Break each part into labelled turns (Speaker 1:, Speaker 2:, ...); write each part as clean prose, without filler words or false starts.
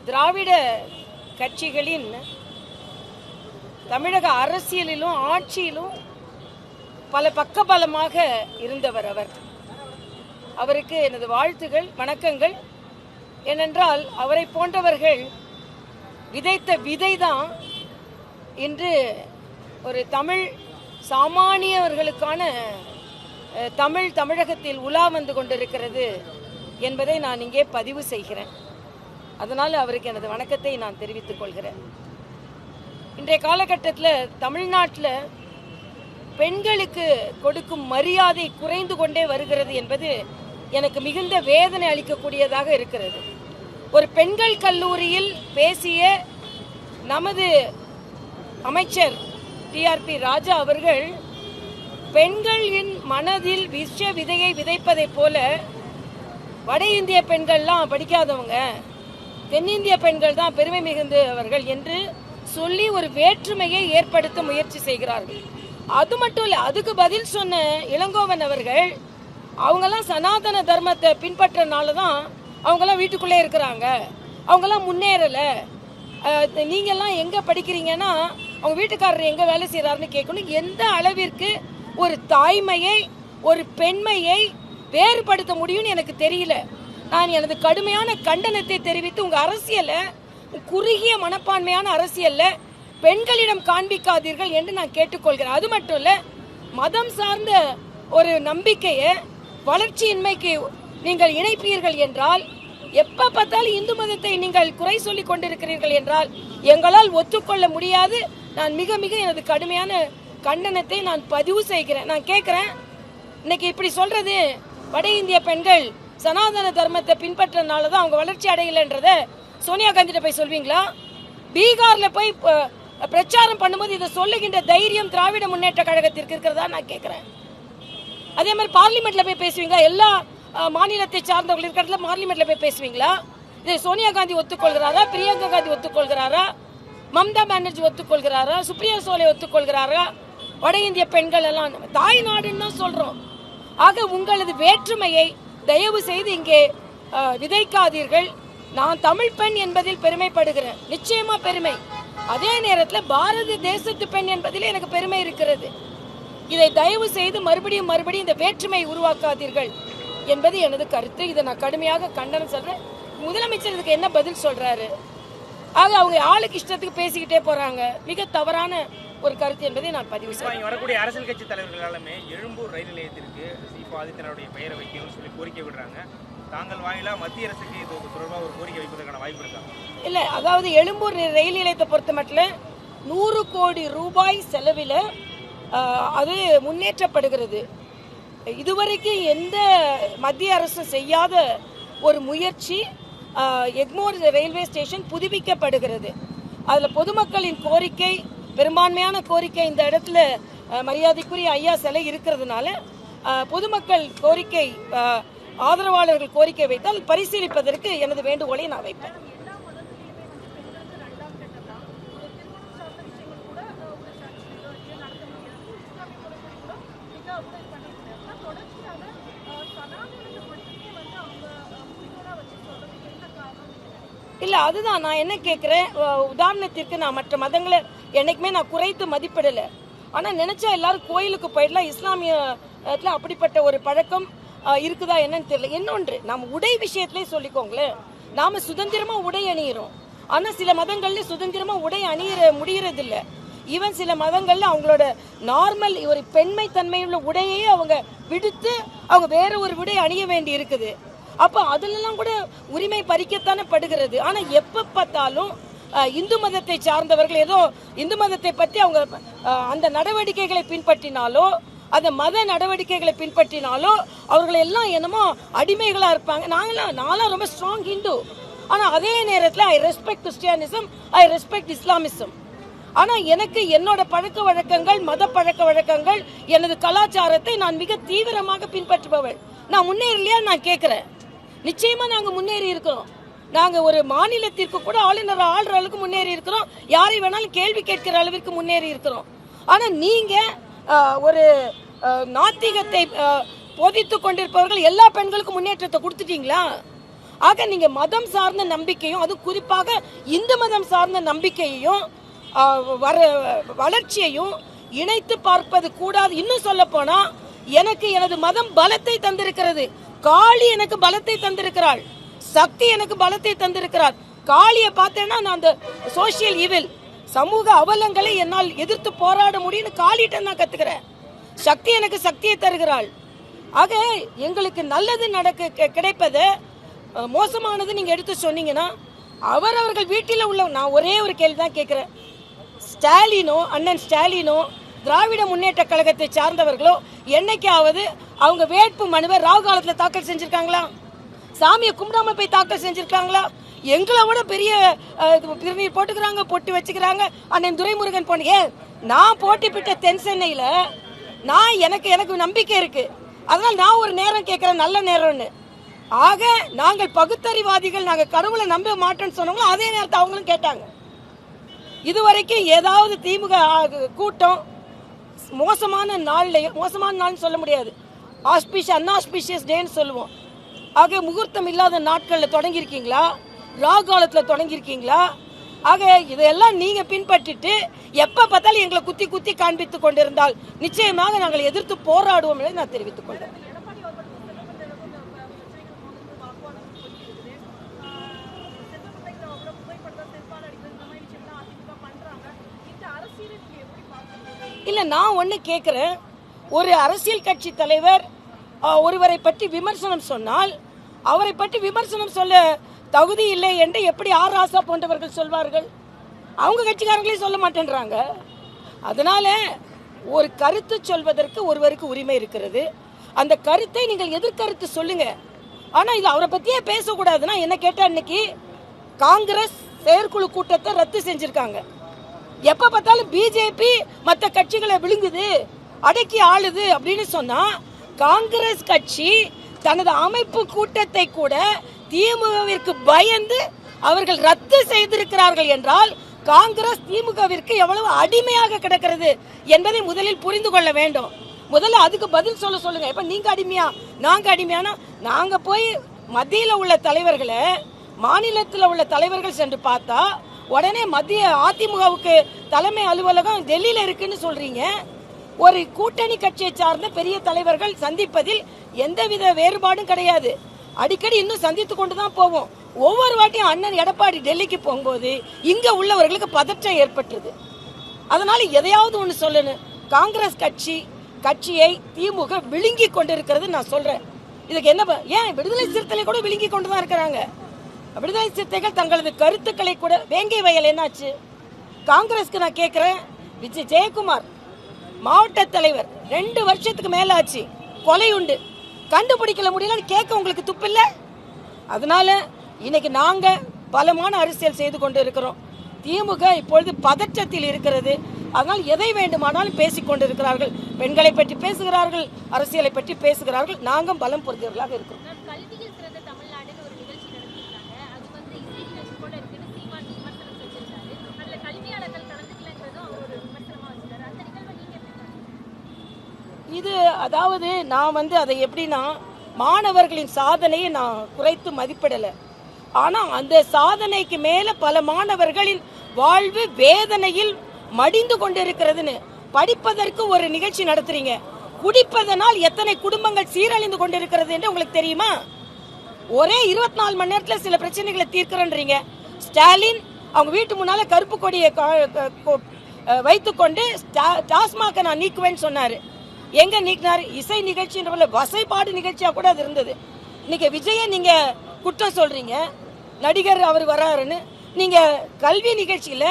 Speaker 1: திராவிட கட்சிகளின் தமிழக அரசியலிலும் ஆட்சியிலும் பல பக்கபலமாக இருந்தவர் அவருக்கு எனது வாழ்த்துகள், வணக்கங்கள். ஏனென்றால் அவரை போன்றவர்கள் விதைத்த விதைதான் இன்று ஒரு தமிழ் சாமானியவர்களுக்கான தமிழகத்தில் உலா வந்து கொண்டிருக்கிறது என்பதை நான் இங்கே பதிவு செய்கிறேன். அதனால் அவருக்கு எனது வணக்கத்தை நான் தெரிவித்துக் கொள்கிறேன். இன்றைய காலகட்டத்தில் தமிழ்நாட்டில் பெண்களுக்கு கொடுக்கும் மரியாதை குறைந்து கொண்டே வருகிறது என்பது எனக்கு மிகுந்த வேதனை அளிக்கக்கூடியதாக இருக்கிறது. ஒரு பெண்கள் கல்லூரியில் பேசிய நமது அமைச்சர் டிஆர்பி ராஜா அவர்கள் பெண்களின் மனதில் விஷ விதையை விதைப்பதை போல வட இந்திய பெண்கள்லாம் படிக்காதவங்க, தென்னிந்திய பெண்கள் தான் பெருமை மிகுந்தவர்கள் என்று சொல்லி ஒரு வேற்றுமையை ஏற்படுத்த முயற்சி செய்கிறார்கள். அது மட்டும் இல்லை, அதுக்கு பதில் சொன்ன இளங்கோவன் அவர்கள் அவங்கெல்லாம் சனாதன தர்மத்தை பின்பற்றனால தான் அவங்கெல்லாம் வீட்டுக்குள்ளே இருக்கிறாங்க, அவங்கெல்லாம் முன்னேறலை, நீங்கள்லாம் எங்கே படிக்கிறீங்கன்னா அவங்க வீட்டுக்காரர் எங்கே வேலை செய்கிறாருன்னு கேட்கணும். எந்த அளவிற்கு ஒரு தாய்மையை ஒரு பெண்மையை வேறுபடுத்த முடியும்னு எனக்கு தெரியல. நான் எனது கடுமையான கண்டனத்தை தெரிவித்து உங்கள் அரசியலை, குறுகிய மனப்பான்மையான அரசியலில் பெண்களிடம் காண்பிக்காதீர்கள் என்று நான் கேட்டுக்கொள்கிறேன். அது மட்டும் இல்லை, மதம் சார்ந்த ஒரு நம்பிக்கையை வளர்ச்சியின்மைக்கு நீங்கள் இணைப்பீர்கள் என்றால், எப்போ பார்த்தாலும் இந்து மதத்தை நீங்கள் குறை சொல்லி கொண்டிருக்கிறீர்கள் என்றால் எங்களால் ஒத்துக்கொள்ள முடியாது. நான் மிக மிக எனது கடுமையான கண்டனத்தை நான் பதிவு செய்கிறேன். நான் கேட்குறேன், இன்னைக்கு இப்படி சொல்றது வட இந்திய பெண்கள் சனாதன தர்மத்தை பின்பற்றனால தான் அவங்க வளர்ச்சி அடையலைன்றத சோனியா காந்திட்ட போய் சொல்வீங்களா? பீகார்ல போய் பிரச்சாரம் பண்ணும்போது இதை சொல்லுகின்ற தைரியம் திராவிட முன்னேற்ற கழகத்திற்கு இருக்கிறதா நான் கேட்கிறேன். அதே மாதிரி பார்லிமெண்ட்ல போய் பேசுவீங்களா? எல்லா மாநிலத்தை சார்ந்தவர்கள் இருக்கிறதுல பார்லிமெண்ட்ல போய் பேசுவீங்களா? இதை சோனியா காந்தி ஒத்துக்கொள்கிறாரா? பிரியங்கா காந்தி ஒத்துக்கொள்கிறாரா? மம்தா பானர்ஜி ஒத்துக்கொள்கிறாரா? சுப்ரியா சோலே ஒத்துக்கொள்கிறாரா? வட இந்திய பெண்கள் எல்லாம் தாய் நாடுன்னு தான் சொல்றோம். ஆக உங்களது வேற்றுமையை தயவு செய்து இங்கே விதைக்காதீர்கள். நான் தமிழ் பெண் என்பதில் பெருமைப்படுகிறேன், நிச்சயமா பெருமை. அதே நேரத்தில் பாரத தேசத்து பெண் என்பதில் எனக்கு பெருமை இருக்கிறது. இதை தயவு செய்து மறுபடியும் இந்த வேற்றுமை உருவாக்காதீர்கள் என்பது எனது கருத்து. இதை நான் கடுமையாக கண்டனம் சொல்றேன். முதலமைச்சர் இதுக்கு என்ன பதில் சொல்றாரு? ஆக அவங்க ஆளுக்கு இஷ்டத்துக்கு பேசிக்கிட்டே போறாங்க. மிக தவறான ஒரு கருத்து என்பதை நான் பதிவு செய்கிறேன்.
Speaker 2: வரக்கூடிய அரசியல் கட்சி தலைவர்களாலுமே எழும்பூர் ரயில் நிலையத்திற்கு ஆதித்யநாத்துடைய பெயரை வைக்கணும்னு சொல்லி கோரிக்கை விடுறாங்க. தாங்கள் வாயிலா மத்திய அரசுக்கு இது தொடர்பாக ஒரு கோரிக்கை வைப்பதற்கான வாய்ப்பு இருக்காங்க?
Speaker 1: இல்லை, அதாவது எழும்பூர் ரயில் நிலையத்தை பொறுத்த மட்டும் 100 கோடி ரூபாய் செலவில் அது முன்னேற்றப்படுகிறது. இதுவரைக்கும் எந்த மத்திய அரசும் செய்யாத ஒரு முயற்சி. எக்மோர் ரயில்வே ஸ்டேஷன் புதுப்பிக்கப்படுகிறது. அதில் பொதுமக்களின் கோரிக்கை, பெரும்பான்மையான கோரிக்கை, இந்த இடத்துல மரியாதைக்குரிய ஐயா சிலை இருக்கிறதுனால பொதுமக்கள் கோரிக்கை, ஆதரவாளர்கள் கோரிக்கை வைத்தால் பரிசீலிப்பதற்கு எனது வேண்டுகோளை நான் வைப்பேன். இல்லை, அதுதான் நான் என்ன கேட்குறேன். உதாரணத்திற்கு நான் மற்ற மதங்களை என்னைக்குமே நான் குறைத்து மதிப்பிடலை. ஆனால் நினைச்சா எல்லாரும் கோயிலுக்கு போயிடலாம். இஸ்லாமியத்தில் அப்படிப்பட்ட ஒரு பழக்கம் இருக்குதா என்னன்னு தெரியல. இன்னொன்று, நம்ம உடை விஷயத்திலே சொல்லிக்கோங்களேன், நாம சுதந்திரமா உடை அணியிறோம். ஆனால் சில மதங்கள்ல சுதந்திரமா உடை அணிய முடியறதில்லை. ஈவன் சில மதங்கள்ல அவங்களோட நார்மல் ஒரு பெண்மை தன்மையுள்ள உடையையே அவங்க விடுத்து அவங்க வேற ஒரு உடை அணிய வேண்டி இருக்குது. அப்போ அதுலலாம் கூட உரிமை பறிக்கத்தானே படுகிறது. ஆனால் எப்போ பார்த்தாலும் இந்து மதத்தை சார்ந்தவர்கள் ஏதோ இந்து மதத்தை பற்றி அவங்க அந்த நடவடிக்கைகளை பின்பற்றினாலோ அந்த மத நடவடிக்கைகளை பின்பற்றினாலோ அவர்கள் எல்லாம் என்னமோ அடிமைகளாக இருப்பாங்க. நான்லாம் ரொம்ப ஸ்ட்ராங் ஹிந்து. ஆனால் அதே நேரத்தில் I respect Christianism, I respect Islamism. ஆனால் எனக்கு என்னோட பழக்க வழக்கங்கள், மத பழக்க வழக்கங்கள், எனது கலாச்சாரத்தை நான் மிக தீவிரமாக பின்பற்றுபவள். நான் முன்னேறலையா நான் கேட்குறேன். நிச்சயமா நாங்கள் முன்னேறி இருக்கிறோம். நாங்கள் ஒரு மாநிலத்திற்கு கூட ஆளுநர் ஆள்ற அளவுக்கு முன்னேறி இருக்கிறோம். யாரை வேணாலும் கேள்வி கேட்கிற அளவிற்கு முன்னேறி இருக்கிறோம். ஆனால் நீங்கள் ஒரு நாத்திகத்தை போதித்து கொண்டிருப்பவர்கள் எல்லா பெண்களுக்கும் முன்னேற்றத்தை கொடுத்துட்டீங்களா? ஆக நீங்க மதம் சார்ந்த நம்பிக்கையும், அது குறிப்பாக இந்து மதம் சார்ந்த நம்பிக்கையையும் வளர்ச்சியையும் இணைத்து பார்ப்பது கூடாது. இன்னும் சொல்ல போனா, எனக்கு எனது மதம் பலத்தை தந்திருக்கிறது. காளி எனக்கு பலத்தை தந்திருக்கிறாள், சக்தி எனக்கு பலத்தை தந்திருக்கிறாள். காளியை பார்த்தேன்னா நான் அந்த சோசியல் ஈவில், சமூக அவலங்களை என்னால் எதிர்த்து போராட முடியும்னு காளிகிட்ட நான் கத்துக்கிறேன். சக்தி எனக்கு சக்தியை தருகிறாள். ஆக எங்களுக்கு நல்லது கிடைப்பது, மோசமானது நீங்க எடுத்து சொன்னீங்கன்னா அவர்கள் வீட்டில் உள்ள, நான் ஒரே ஒரு கேள்வி தான் கேட்கிறேன், ஸ்டாலினோ அண்ணன் ஸ்டாலினோ திராவிட முன்னேற்ற கழகத்தை சார்ந்தவர்களோ என்னைக்காவது அவங்க வேட்பு மனுவை ராகு காலத்தில் தாக்கல் செஞ்சிருக்காங்களா? சாமியை கும்பிடாம போய் தாக்கல் செஞ்சிருக்காங்களா? எங்களை விட பெரிய திருநீர் போட்டுக்கிறாங்க, பொட்டு வச்சுக்கிறாங்க. அண்ணன் துரைமுருகன் போனீங்க, நான் போட்டி பிட்ட தென் சென்னையில நான் எனக்கு நம்பிக்கை இருக்கு. அதனால நான் ஒரு நேரம் கேட்கிறேன், நல்ல நேரம்னு. ஆக நாங்கள் பகுத்தறிவாதிகள், நாங்கள் கடவுளை நம்ப மாட்டோம்னு சொன்னவங்களும் அதே நேரத்தை அவங்களும் கேட்டாங்க. இதுவரைக்கும் ஏதாவது திமுக கூட்டம் மோசமான நாள்னு சொல்ல முடியாது, அன்ஆஸ்பிஷியஸ் டேன்னு சொல்லுவோம். ஆக முகூர்த்தம் இல்லாத நாட்களில் தொடங்கியிருக்கீங்களா, ராகு காலத்தில் தொடங்கியிருக்கீங்களா? ஆக இதையெல்லாம் நீங்க பின்பற்றிட்டு எப்ப பார்த்தாலும் எங்களை குத்தி குத்தி காண்பித்துக் கொண்டிருந்தால் நிச்சயமாக நாங்கள் எதிர்த்து போராடுவோம் என்று நான் தெரிவித்துக் கொண்டேன். இல்ல, நான் ஒண்ணு கேட்கிறேன், ஒரு அரசியல் கட்சி தலைவர் ஒருவரை பற்றி விமர்சனம் சொன்னால் அவரை பற்றி விமர்சனம் சொல்ல தகுதி இல்லை என்று எப்படி ஆர் ராசா போன்றவர்கள் சொல்வார்கள்? அவங்க கட்சிக்காரங்களே சொல்ல மாட்டேன்றாங்க. அதனால ஒரு கருத்து சொல்வதற்கு ஒருவருக்கு உரிமை இருக்கிறது. அந்த கருத்தை நீங்கள் எதிர்கருத்து சொல்லுங்க. ஆனா இது அவரை பத்தியே பேசக்கூடாதுன்னா என்ன கேட்டா, இன்னைக்கு காங்கிரஸ் செயற்குழு கூட்டத்தை ரத்து செஞ்சிருக்காங்க. எப்ப பார்த்தாலும் பிஜேபி மற்ற கட்சிகளை விழுங்குது, அடக்கி ஆளுது அப்படின்னு சொன்னா, காங்கிரஸ் கட்சி தனது அமைப்பு கூட்டத்தை கூட திமுகவிற்கு பயந்து அவர்கள் ரத்து செய்திருக்கிறார்கள் என்றால் காங்கிரஸ் திமுகவிற்கு எவ்வளவு அடிமையாக கிடக்கிறது என்பதை முதலில் புரிந்து கொள்ள வேண்டும். முதல்ல அதுக்கு பதில் சொல்லுங்க. இப்ப நீங்க அடிமையா நாங்க அடிமையானா, நாங்க போய் மத்தியில் உள்ள தலைவர்களை, மாநிலத்தில் உள்ள தலைவர்கள் சென்று பார்த்தா உடனே மத்திய அதிமுகவுக்கு தலைமை அலுவலகம் டெல்லியில இருக்குன்னு சொல்றீங்க. ஒரு கூட்டணி கட்சியை சார்ந்த பெரிய தலைவர்கள் சந்திப்பதில் எந்தவித வேறுபாடும் கிடையாது. அடிக்கடி இன்னும் சந்தித்து கொண்டுதான் போவோம். ஒவ்வொரு வாட்டியும் அண்ணன் எடப்பாடி டெல்லிக்கு போகும்போது இங்க உள்ளவர்களுக்கு பதற்றம் ஏற்பட்டது. அதனால எதையாவது ஒண்ணு சொல்லணும். காங்கிரஸ் கட்சியை திமுக விழுங்கி கொண்டிருக்கிறது நான் சொல்றேன். இதுக்கு என்ன, ஏன் விடுதலை சிறுத்தைகளை கூட விழுங்கி கொண்டுதான் இருக்கிறாங்க. விடுதலை சிறுத்தைகள் தங்களது கருத்துக்களை கூட, வேங்கை வயல் என்னாச்சு? காங்கிரஸ்க்கு நான் கேட்கிறேன், விஜய் ஜெயக்குமார் மாவட்ட தலைவர் 2 வருஷத்துக்கு மேல ஆச்சு, கொலை உண்டு, கண்டுபிடிக்கல முடியலன்னு கேட்க உங்களுக்கு துப்பு இல்ல? அதனால இன்னைக்கு நாங்க பலமான அரசியல் செய்து கொண்டு இருக்கிறோம். திமுக இப்பொழுது பதற்றத்தில் இருக்கிறது. அதனால் எதை வேண்டுமானாலும் பேசிக் கொண்டிருக்கிறார்கள். பெண்களை பற்றி பேசுகிறார்கள், அரசியலை பற்றி பேசுகிறார்கள். நாங்கள் பலம் பொருந்தவர்களாக இருக்கிறோம். இது அதாவது நான் அதை எப்படின்னா, மாணவர்களின் சாதனையை நான் குறைத்து மதிப்பிடலை. ஆனால் அந்த சாதனைக்கு மேலே பல மாணவர்களின் வாழ்வு வேதனையில் மடிந்து கொண்டிருக்கிறதுன்னு, படிப்பதற்கு ஒரு நிகழ்ச்சி நடத்துறீங்க, குடிப்பதனால் எத்தனை குடும்பங்கள் சீரழிந்து கொண்டிருக்கிறது என்று உங்களுக்கு தெரியுமா? ஒரே 24 மணி நேரத்தில் சில பிரச்சனைகளை தீர்க்கிறன்றீங்க. ஸ்டாலின் அவங்க வீட்டு முன்னால கருப்பு கொடியை வைத்துக்கொண்டு டாஸ்மாக நான் நீக்குவேன்னு சொன்னாரு. எங்க நீக்கினாரு? இசை நிகழ்ச்சின்ற வசைப்பாடு நிகழ்ச்சியா கூட அது இருந்தது. இன்னைக்கு விஜய நீங்க குற்றம் சொல்றீங்க, நடிகர் அவர் வராருன்னு. நீங்க கல்வி நிகழ்ச்சியில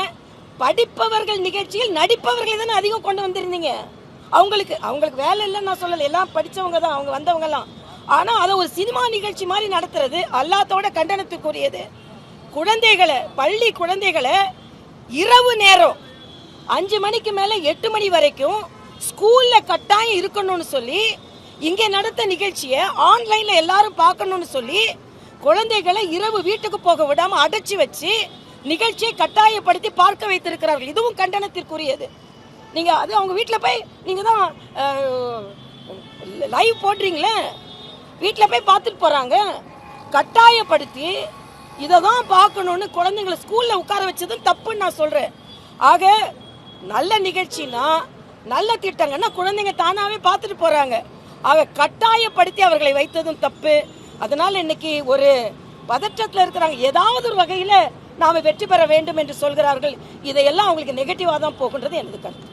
Speaker 1: படிப்பவர்கள் நிகழ்ச்சியில் நடிப்பவர்களை தானே அதிகம் கொண்டு வந்திருந்தீங்க. அவங்களுக்கு வேலை இல்லைன்னு நான் சொல்லலை, எல்லாம் படிச்சவங்க தான், அவங்க வந்தவங்க எல்லாம். ஆனா அதை ஒரு சினிமா நிகழ்ச்சி மாதிரி நடத்துறது எல்லாத்தோட கண்டனத்துக்குரியது. குழந்தைகளை, பள்ளி குழந்தைகளை இரவு நேரம் 5 மணிக்கு மேல 8 மணி வரைக்கும் ஸ்கூல்ல கட்டாயம் இருக்கணும்னு சொல்லி, இங்கே நடத்த நிகழ்ச்சியை ஆன்லைன்ல எல்லாரும் பார்க்கணும்னு சொல்லி, குழந்தைகளை இரவு வீட்டுக்கு போக விடாம அடைச்சி வச்சு நிகழ்ச்சியை கட்டாயப்படுத்தி பார்க்க வைத்திருக்கிறார்கள். இதுவும் கண்டனத்திற்குரியது. நீங்க அது அவங்க வீட்டில் போய் நீங்க தான் லைவ் போடுறீங்களே, வீட்டில் போய் பார்த்துட்டு போறாங்க. கட்டாயப்படுத்தி இதை தான் பார்க்கணும்னு குழந்தைங்களை ஸ்கூலில் உட்கார வச்சதும் தப்புன்னு நான் சொல்கிறேன். ஆக நல்ல நிகழ்ச்சினா நல்ல திட்டங்கன்னா குழந்தைங்க தானாகவே பார்த்துட்டு போகிறாங்க. ஆக கட்டாயப்படுத்தி அவர்களை வைத்ததும் தப்பு. அதனால் இன்னைக்கு ஒரு பதற்றத்தில் இருக்கிறாங்க. ஏதாவது ஒரு வகையில் நாம் வெற்றி பெற வேண்டும் என்று சொல்கிறார்கள். இதையெல்லாம் அவங்களுக்கு நெகட்டிவாக தான் போகின்றது எனது கருத்து.